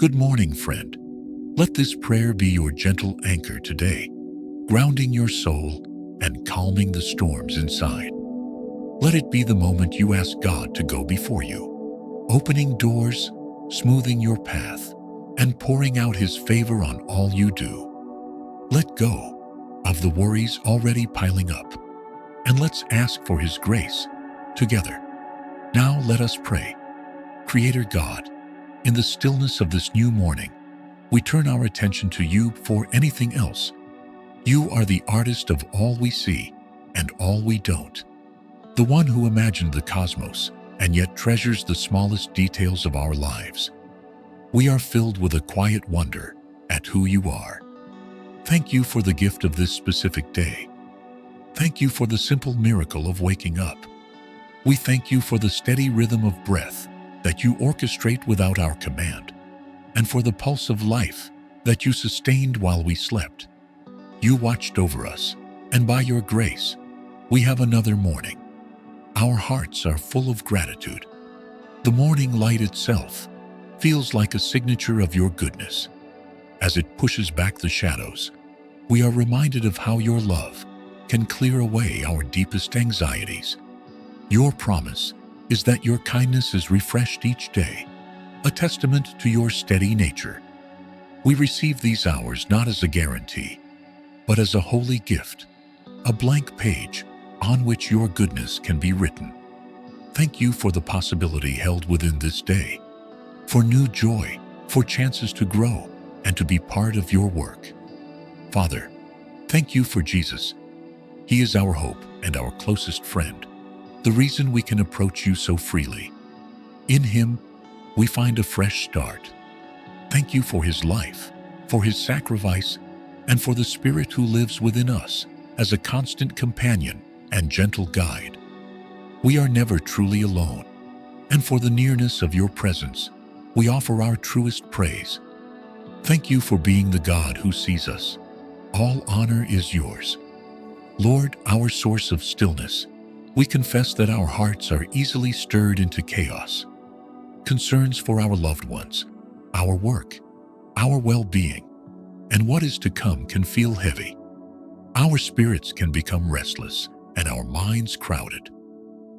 Good morning, friend. Let this prayer be your gentle anchor today, grounding your soul and calming the storms inside. Let it be the moment you ask God to go before you, opening doors, smoothing your path, and pouring out His favor on all you do. Let go of the worries already piling up, and let's ask for His grace together. Now let us pray. Creator God, in the stillness of this new morning, we turn our attention to You before anything else. You are the artist of all we see and all we don't, the one who imagined the cosmos and yet treasures the smallest details of our lives. We are filled with a quiet wonder at who You are. Thank You for the gift of this specific day. Thank You for the simple miracle of waking up. We thank You for the steady rhythm of breath that You orchestrate without our command, and for the pulse of life that You sustained while we slept. You watched over us, and by Your grace, we have another morning. Our hearts are full of gratitude. The morning light itself feels like a signature of Your goodness. As it pushes back the shadows, we are reminded of how Your love can clear away our deepest anxieties. Your promise is that Your kindness is refreshed each day, a testament to Your steady nature. We receive these hours not as a guarantee, but as a holy gift, a blank page on which Your goodness can be written. Thank You for the possibility held within this day, for new joy, for chances to grow and to be part of Your work. Father, thank You for Jesus. He is our hope and our closest friend, the reason we can approach You so freely. In Him, we find a fresh start. Thank You for His life, for His sacrifice, and for the Spirit who lives within us as a constant companion and gentle guide. We are never truly alone, and for the nearness of Your presence, we offer our truest praise. Thank You for being the God who sees us. All honor is Yours. Lord, our source of stillness, we confess that our hearts are easily stirred into chaos. Concerns for our loved ones, our work, our well-being, and what is to come can feel heavy. Our spirits can become restless and our minds crowded.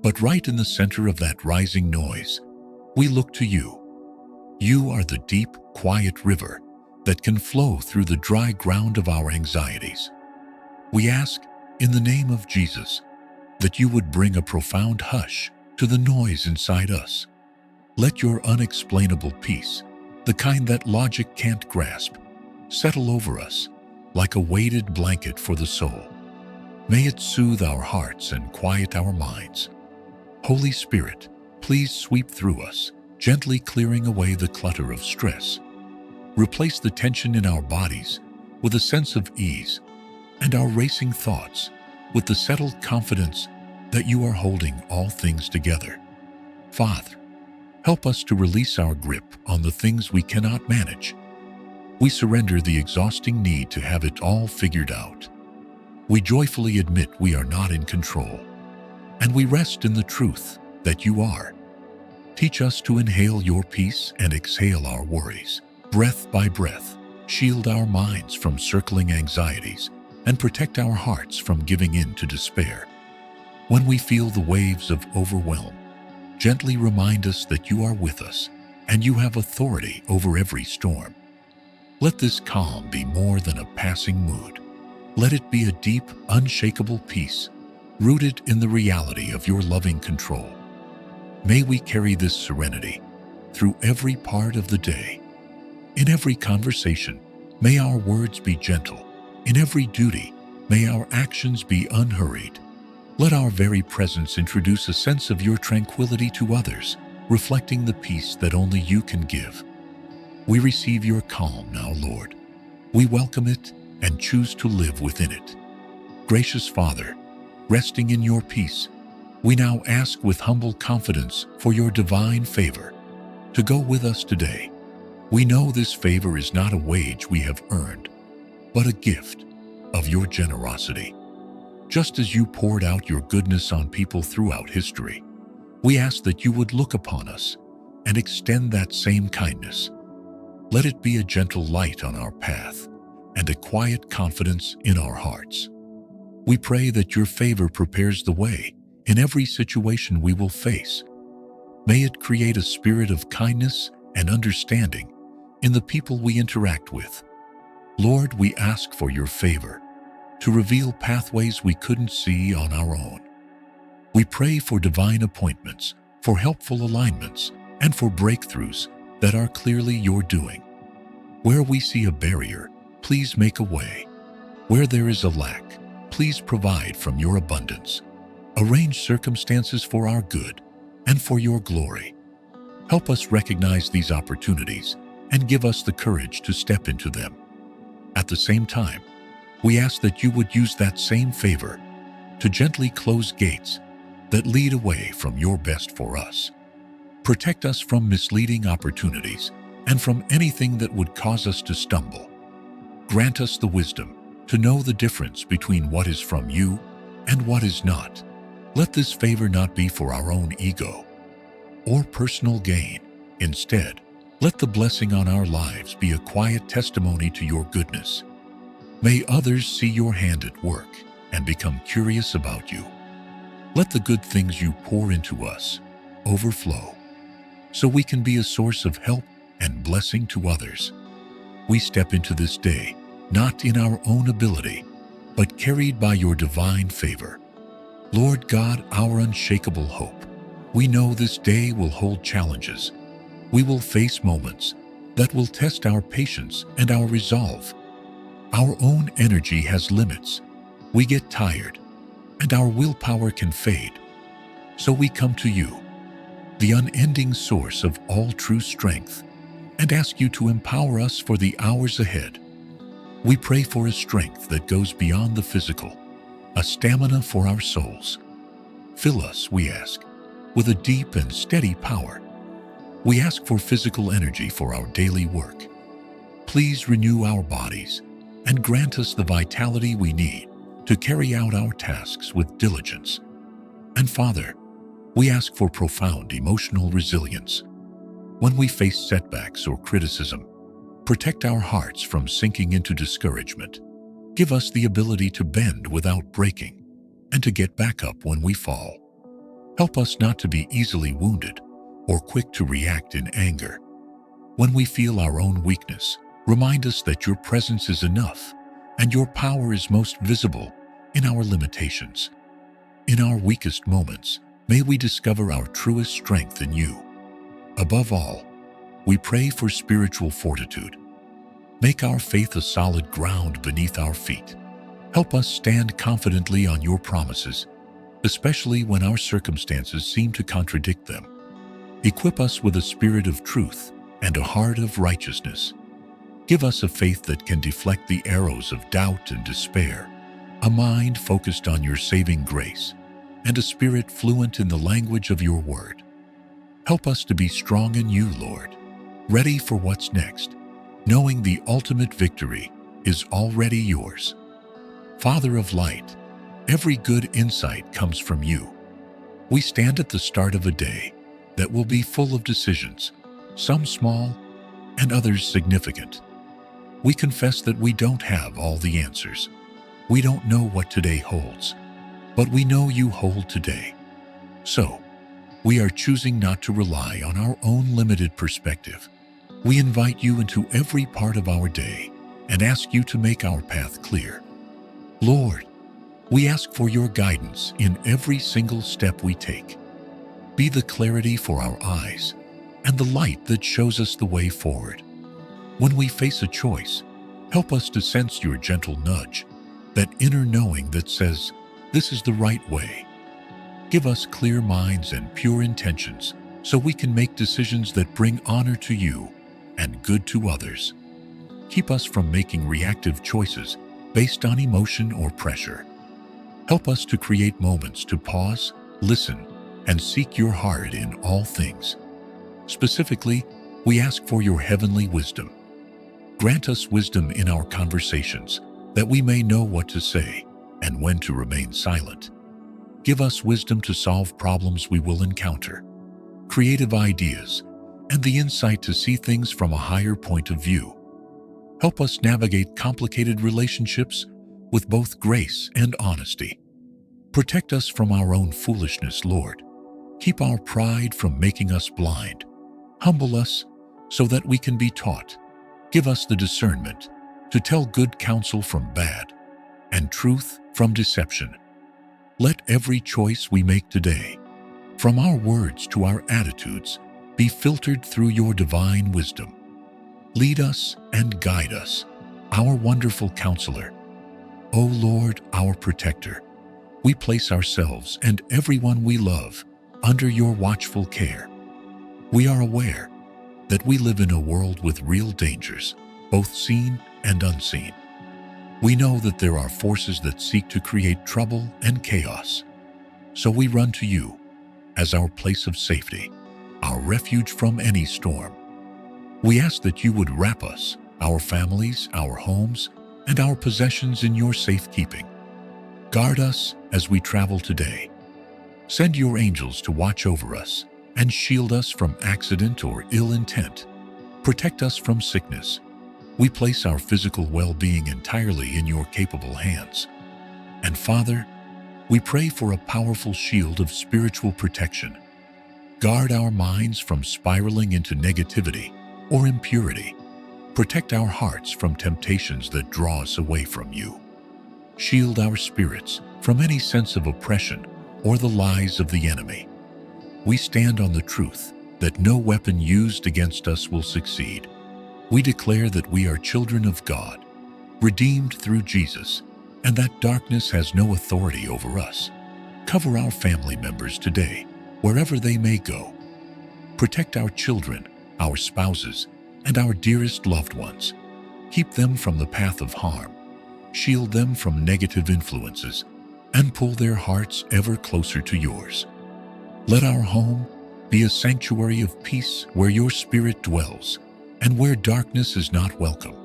But right in the center of that rising noise, we look to You. You are the deep, quiet river that can flow through the dry ground of our anxieties. We ask, in the name of Jesus, that You would bring a profound hush to the noise inside us. Let Your unexplainable peace, the kind that logic can't grasp, settle over us like a weighted blanket for the soul. May it soothe our hearts and quiet our minds. Holy Spirit, please sweep through us, gently clearing away the clutter of stress. Replace the tension in our bodies with a sense of ease, and our racing thoughts with the settled confidence that You are holding all things together. Father, help us to release our grip on the things we cannot manage. We surrender the exhausting need to have it all figured out. We joyfully admit we are not in control, and we rest in the truth that You are. Teach us to inhale Your peace and exhale our worries, breath by breath. Shield our minds from circling anxieties and protect our hearts from giving in to despair. When we feel the waves of overwhelm, gently remind us that You are with us and You have authority over every storm. Let this calm be more than a passing mood. Let it be a deep, unshakable peace, rooted in the reality of Your loving control. May we carry this serenity through every part of the day. In every conversation, may our words be gentle. In every duty, may our actions be unhurried. Let our very presence introduce a sense of Your tranquility to others, reflecting the peace that only You can give. We receive Your calm now, Lord. We welcome it and choose to live within it. Gracious Father, resting in Your peace, we now ask with humble confidence for Your divine favor to go with us today. We know this favor is not a wage we have earned, but a gift of Your generosity. Just as You poured out Your goodness on people throughout history, we ask that You would look upon us and extend that same kindness. Let it be a gentle light on our path and a quiet confidence in our hearts. We pray that your favor prepares the way in every situation we will face. May it create a spirit of kindness and understanding in the people we interact with. Lord, we ask for your favor to reveal pathways we couldn't see on our own. We pray for divine appointments, for helpful alignments, and for breakthroughs that are clearly your doing. Where we see a barrier, please make a way. Where there is a lack, please provide from your abundance. Arrange circumstances for our good and for your glory. Help us recognize these opportunities and give us the courage to step into them. At the same time, we ask that you would use that same favor to gently close gates that lead away from your best for us. Protect us from misleading opportunities and from anything that would cause us to stumble. Grant us the wisdom to know the difference between what is from you and what is not. Let this favor not be for our own ego or personal gain. Instead, let the blessing on our lives be a quiet testimony to your goodness. May others see your hand at work and become curious about you. Let the good things you pour into us overflow, so we can be a source of help and blessing to others. We step into this day, not in our own ability, but carried by your divine favor. Lord God, our unshakable hope, we know this day will hold challenges. We will face moments that will test our patience and our resolve. Our own energy has limits. We get tired, and our willpower can fade. So we come to you, the unending source of all true strength, and ask you to empower us for the hours ahead. We pray for a strength that goes beyond the physical, a stamina for our souls. Fill us, we ask, with a deep and steady power. We ask for physical energy for our daily work. Please renew our bodies and grant us the vitality we need to carry out our tasks with diligence. And Father, we ask for profound emotional resilience. When we face setbacks or criticism, protect our hearts from sinking into discouragement. Give us the ability to bend without breaking and to get back up when we fall. Help us not to be easily wounded or quick to react in anger. When we feel our own weakness, remind us that your presence is enough and your power is most visible in our limitations. In our weakest moments, may we discover our truest strength in you. Above all, we pray for spiritual fortitude. Make our faith a solid ground beneath our feet. Help us stand confidently on your promises, especially when our circumstances seem to contradict them. Equip us with a spirit of truth and a heart of righteousness. Give us a faith that can deflect the arrows of doubt and despair, a mind focused on your saving grace, and a spirit fluent in the language of your word. Help us to be strong in you, Lord, ready for what's next, knowing the ultimate victory is already yours. Father of light, every good insight comes from you. We stand at the start of a day that will be full of decisions, some small and others significant. We confess that we don't have all the answers. We don't know what today holds, but we know you hold today. So, we are choosing not to rely on our own limited perspective. We invite you into every part of our day and ask you to make our path clear. Lord, we ask for your guidance in every single step we take. Be the clarity for our eyes and the light that shows us the way forward. When we face a choice, help us to sense your gentle nudge, that inner knowing that says, this is the right way. Give us clear minds and pure intentions so we can make decisions that bring honor to you and good to others. Keep us from making reactive choices based on emotion or pressure. Help us to create moments to pause, listen, and seek your heart in all things. Specifically, we ask for your heavenly wisdom. Grant us wisdom in our conversations, that we may know what to say and when to remain silent. Give us wisdom to solve problems we will encounter, creative ideas, and the insight to see things from a higher point of view. Help us navigate complicated relationships with both grace and honesty. Protect us from our own foolishness, Lord. Keep our pride from making us blind. Humble us so that we can be taught. Give us the discernment to tell good counsel from bad and truth from deception. Let every choice we make today, from our words to our attitudes, be filtered through your divine wisdom. Lead us and guide us, our wonderful counselor. O Lord, our protector, we place ourselves and everyone we love under your watchful care. We are aware that we live in a world with real dangers, both seen and unseen. We know that there are forces that seek to create trouble and chaos. So we run to you as our place of safety, our refuge from any storm. We ask that you would wrap us, our families, our homes, and our possessions in your safekeeping. Guard us as we travel today. Send your angels to watch over us and shield us from accident or ill intent. Protect us from sickness. We place our physical well-being entirely in your capable hands. And Father, we pray for a powerful shield of spiritual protection. Guard our minds from spiraling into negativity or impurity. Protect our hearts from temptations that draw us away from you. Shield our spirits from any sense of oppression or the lies of the enemy. We stand on the truth that no weapon used against us will succeed. We declare that we are children of God, redeemed through Jesus, and that darkness has no authority over us. Cover our family members today, wherever they may go. Protect our children, our spouses, and our dearest loved ones. Keep them from the path of harm. Shield them from negative influences, and pull their hearts ever closer to yours. Let our home be a sanctuary of peace where your Spirit dwells and where darkness is not welcome.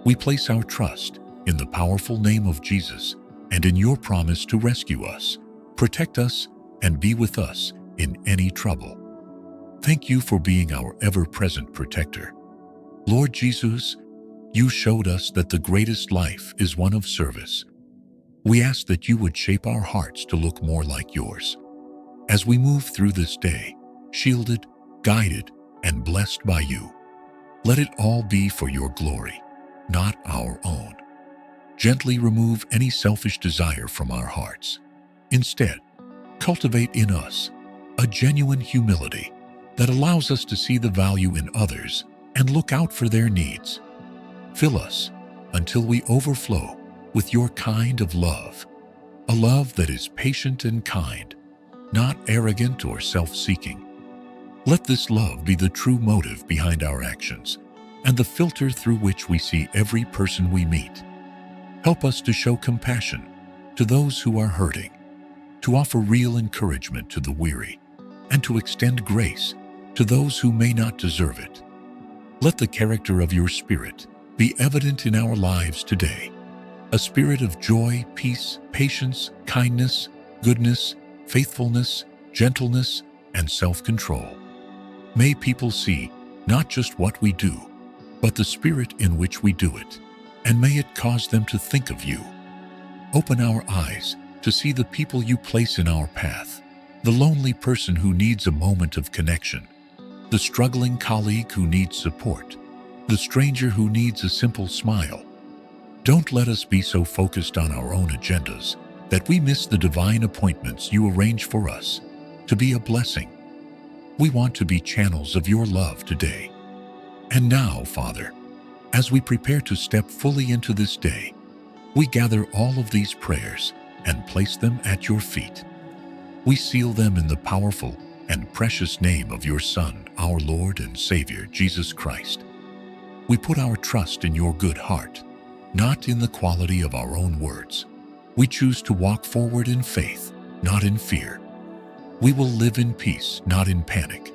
We place our trust in the powerful name of Jesus and in your promise to rescue us, protect us, and be with us in any trouble. Thank you for being our ever-present protector. Lord Jesus, you showed us that the greatest life is one of service. We ask that you would shape our hearts to look more like yours. As we move through this day, shielded, guided, and blessed by you, let it all be for your glory, not our own. Gently remove any selfish desire from our hearts. Instead, cultivate in us a genuine humility that allows us to see the value in others and look out for their needs. Fill us until we overflow with your kind of love, a love that is patient and kind, not arrogant or self-seeking. Let this love be the true motive behind our actions and the filter through which we see every person we meet. Help us to show compassion to those who are hurting, to offer real encouragement to the weary, and to extend grace to those who may not deserve it. Let the character of your Spirit be evident in our lives today, a spirit of joy, peace, patience, kindness, goodness, faithfulness, gentleness, and self-control. May people see not just what we do, but the spirit in which we do it, and may it cause them to think of you. Open our eyes to see the people you place in our path, the lonely person who needs a moment of connection, the struggling colleague who needs support, the stranger who needs a simple smile. Don't let us be so focused on our own agendas that we miss the divine appointments you arrange for us to be a blessing. We want to be channels of your love today. And now, Father, as we prepare to step fully into this day, we gather all of these prayers and place them at your feet. We seal them in the powerful and precious name of your Son, our Lord and Savior, Jesus Christ. We put our trust in your good heart, not in the quality of our own words. We choose to walk forward in faith, not in fear. We will live in peace, not in panic.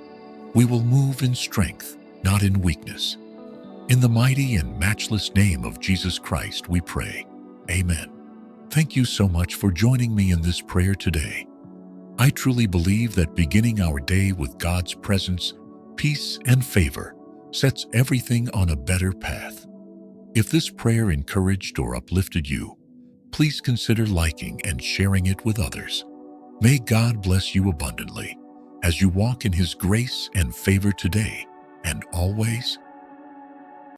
We will move in strength, not in weakness. In the mighty and matchless name of Jesus Christ, we pray. Amen. Thank you so much for joining me in this prayer today. I truly believe that beginning our day with God's presence peace, and favor sets everything on a better path. If this prayer encouraged or uplifted you, please consider liking and sharing it with others. May God bless you abundantly as you walk in His grace and favor today and always.